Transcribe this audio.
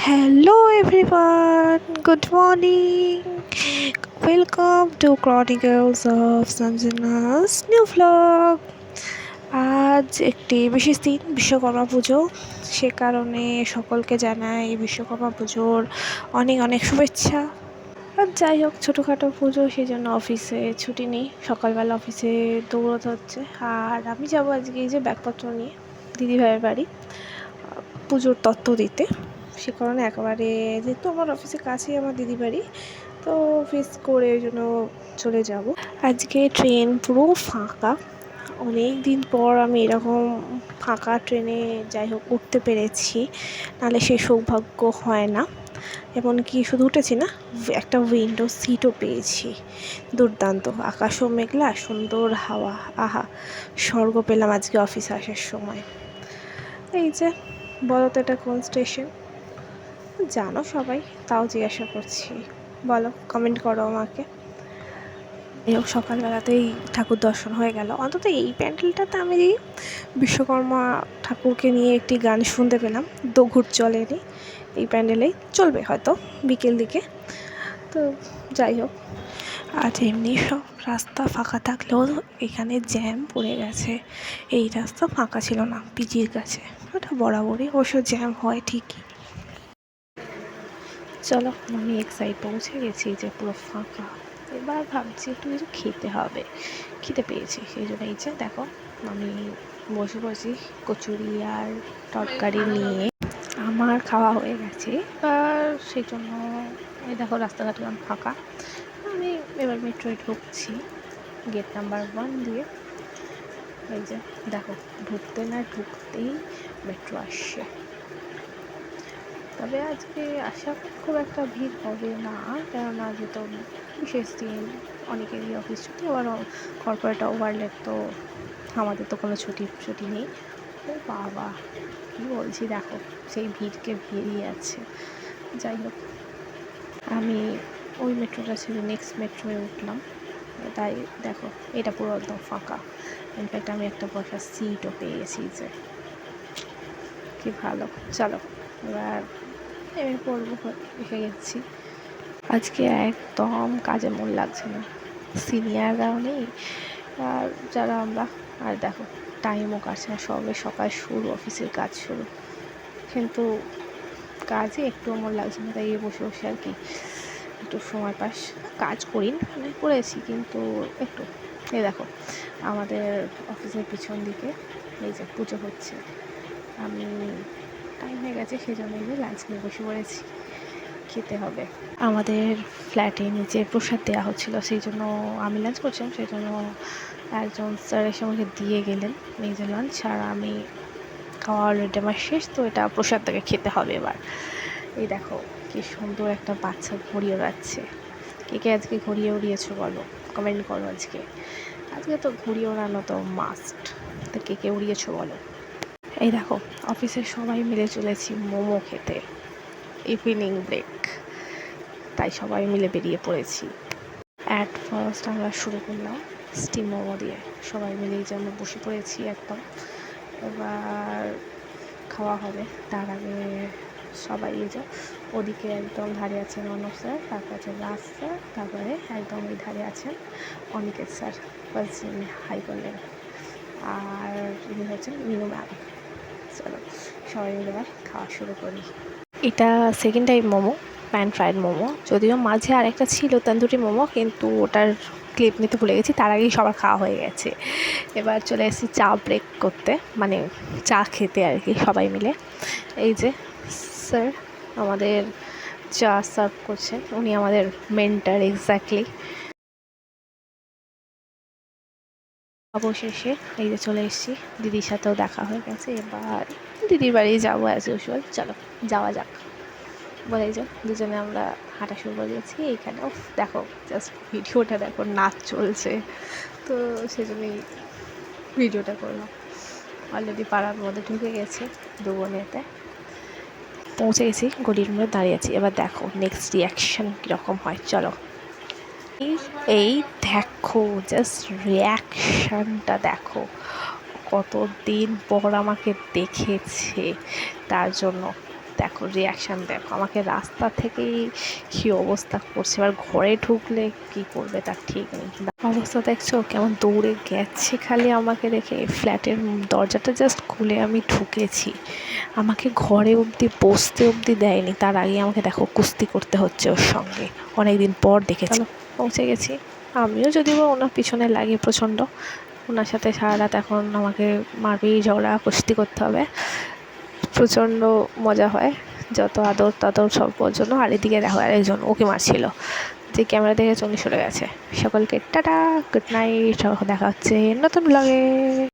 Hello everyone, good morning. Welcome to Chronicles of Sanjana's new vlog. আজ একটি বিশেষ দিন, বিশ্বকর্মা পুজো। সে কারণে সকলকে জানাই বিশ্বকর্মা পুজোর অনেক অনেক শুভেচ্ছা। আর যাই হোক, ছোটোখাটো পুজো, সেই জন্য অফিসে ছুটি নেই, সকালবেলা অফিসে দৌড়তে হচ্ছে। আর আমি যাবো আজকে এই যে ব্যাগপত্র নিয়ে দিদিভাইয়ের বাড়ি পুজোর তত্ত্ব দিতে। সে কারণে একেবারে, যেহেতু আমার অফিসের কাছেই আমার দিদি বাড়ি, তো অফিস করে ওই জন্য চলে যাব। আজকে ট্রেন পুরো ফাঁকা, অনেক দিন পর আমি এরকম ফাঁকা ট্রেনে যাই হোক উঠতে পেরেছি, নাহলে সেই সৌভাগ্য হয় না। এমনকি শুধু উঠেছি না, একটা উইন্ডো সিটও পেয়েছি। দুর্দান্ত, আকাশও মেঘলা, সুন্দর হাওয়া, আহা স্বর্গ পেলাম আজকে অফিসে আসার সময়। এই যে, বলো তো এটা কোন স্টেশন? জানো সবাই, তাও জিজ্ঞাসা করছি, বলো, কমেন্ট করো আমাকে। এই হোক, সকালবেলাতেই ঠাকুর দর্শন হয়ে গেল। অন্তত এই প্যান্ডেলটাতে আমি বিশ্বকর্মা ঠাকুরকে নিয়ে একটি গান শুনতে পেলাম। দোঘুট চলেনি এই প্যান্ডেলেই, চলবে হয়তো বিকেল দিকে। তো যাই হোক, আজ এমনি সব রাস্তা ফাঁকা থাকলেও এখানে জ্যাম পড়ে গেছে। এই রাস্তা ফাঁকা ছিল না পিজির কাছে, ওটা বরাবরই অবশ্য জ্যাম হয় ঠিকই। চলো, আমি এক সাইড পৌঁছে গেছি, যে পুরো ফাঁকা। এবার ভাবছি একটু কিছু খেতে হবে, খেতে পেয়েছি, সেই জন্য এই যে দেখো আমি বসে বসি কচুরি আর তরকারি নিয়ে। আমার খাওয়া হয়ে গেছে, আর সেই জন্য এই দেখো রাস্তাঘাট কেমন ফাঁকা। আমি এবার মেট্রোয় ঢুকছি গেট নাম্বার 1 দিয়ে। এই যে দেখো, ঢুকতে না ঢুকতেই মেট্রো আসছে। তবে আজকে আশা করি খুব একটা ভিড় হবে না, কেননা যেহেতু বিশেষ দিন, অনেকেরই অফিস ছুটি, আবার কর্পোরেট ওভারলেপ, তো আমাদের তো কোনো ছুটি নেই। ও বাবা, কী বলছি, দেখো সেই ভিড়কে বেরিয়ে আছে। যাই হোক, আমি ওই মেট্রোটা ছেড়ে নেক্সট মেট্রোয় উঠলাম, তাই দেখো এটা পুরো একদম ফাঁকা। ইনফ্যাক্ট আমি একটা বসার সিটও পেয়ে গেছি, যে কি ভালো। চলো এবার নেমে পড়বো, এসে গেছি। আজকে একদম কাজে মন লাগছে না, সিনিয়ররাও নেই আর যারা আমরা, আর দেখো টাইমও কাটছে না, সবে সকাল শুরু, অফিসের কাজ শুরু, কিন্তু কাজে একটুও মন লাগছে না। তাই বসে বসে আর কি একটু সময় পাস, কাজ করি না করেছি, কিন্তু একটু। এই দেখো আমাদের অফিসের পিছন দিকে এই যে পুজো হচ্ছে, আমি টাইম হয়ে গেছে সেই জন্য এই যে লাঞ্চ নিয়ে বসে পড়েছি, খেতে হবে। আমাদের ফ্ল্যাটে নিচে প্রসাদ দেওয়া হচ্ছিলো, সেই জন্য আমি লাঞ্চ করছিলাম, সেই জন্য একজন স্যার এসে আমাকে দিয়ে গেলেন নিজের লাঞ্চ, আর আমি খাওয়া অলরেডি আমার শেষ, তো এটা প্রসাদ থেকে খেতে হবে এবার। এই দেখো কি সুন্দর একটা বাচ্চা ঘড়ি ওড়াচ্ছে। কে কে আজকে ঘড়ি উড়িয়েছো বলো, কমেন্ট করো। আজকে তো ঘুড়ি ওড়ানো তো মাস্ট, তো কে কে উড়িয়েছো বলো। এই দেখো অফিসের সবাই মিলে চলেছি মোমো খেতে, ইভিনিং ব্রেক, তাই সবাই মিলে বেরিয়ে পড়েছি। অ্যাট ফার্স্ট আমরা শুরু করলাম স্টিম মোমো দিয়ে, সবাই মিলে যে আমরা বসে পড়েছি একদম। এবার খাওয়া হবে, তার আগে সবাই এই যে ওদিকে একদম ধারে আছেন অনব স্যার, তারপর আছে রাজ স্যার, তারপরে একদম ওই ধারে আছেন অনিকেত স্যার, ফার্স্ট হাই করলেন, আর ইনি হচ্ছেন মিনু ম্যাম। চলো সবাই মিলে এবার খাওয়া শুরু করি। এটা second time momo, pan fried momo, যদিও মাঝে আরেকটা ছিল তন্দুরি মোমো, কিন্তু ওটার ক্লিপ নিতে ভুলে গেছি, তার আগেই সবার খাওয়া হয়ে গেছে। এবার চলে এসেছি চা ব্রেক করতে, মানে চা খেতে আর কি সবাই মিলে। এই যে স্যার আমাদের চা সার্ভ করছেন, উনি আমাদের মেন্টার এক্স্যাক্টলি। অবশেষে এই যে চলে এসেছি, দিদির সাথেও দেখা হয়ে গেছে, এবার দিদির বাড়ি যাবো অ্যাজ ইউজুয়াল। চলো যাওয়া যাক। বলে যে দুজনে আমরা হাঁটা শুরু করে দিয়েছি এইখানে। দেখো জাস্ট ভিডিওটা দেখো, নাচ চলছে, তো সেজন্যই ভিডিওটা করলাম। অলরেডি পাড়ার মধ্যে ঢুকে গেছে দুবনেতে, পৌঁছে গেছি, গলির মধ্যে দাঁড়িয়ে আছি। এবার দেখো নেক্সট রিয়াকশান কীরকম হয়, চলো। এই দেখো জাস্ট রিয়াকশানটা দেখো, কতদিন পর আমাকে দেখেছে তার জন্য দেখো রিয়াকশান দেখো, আমাকে রাস্তা থেকেই কী অবস্থা করছে, এবার ঘরে ঢুকলে কি করবে তার ঠিক নেই। অবস্থা দেখছো কেমন, দৌড়ে গেছে খালি আমাকে দেখে। ফ্ল্যাটের দরজাটা জাস্ট খুলে আমি ঢুকেছি, আমাকে ঘরে অবধি বসতে অবধি দেয়নি, তার আগে আমাকে দেখো কুস্তি করতে হচ্ছে ওর সঙ্গে। অনেক দিন পর দেখেছি। পৌঁছে গেছি, আমিও যদিও বা ওনার পিছনে লাগে প্রচণ্ড, ওনার সাথে সারা রাত এখন আমাকে মারপিট ঝগড়া কুস্তি করতে হবে। প্রচণ্ড মজা হয়, যত আদর তাদর সব ওর জন্য। আর এদিকে দেখো আরেকজন ওকে মারছিল, যে ক্যামেরা দেখে চলে গেছে। সকলকে টাটা, গুড নাইট, দেখা হচ্ছে নতুন ব্লগে।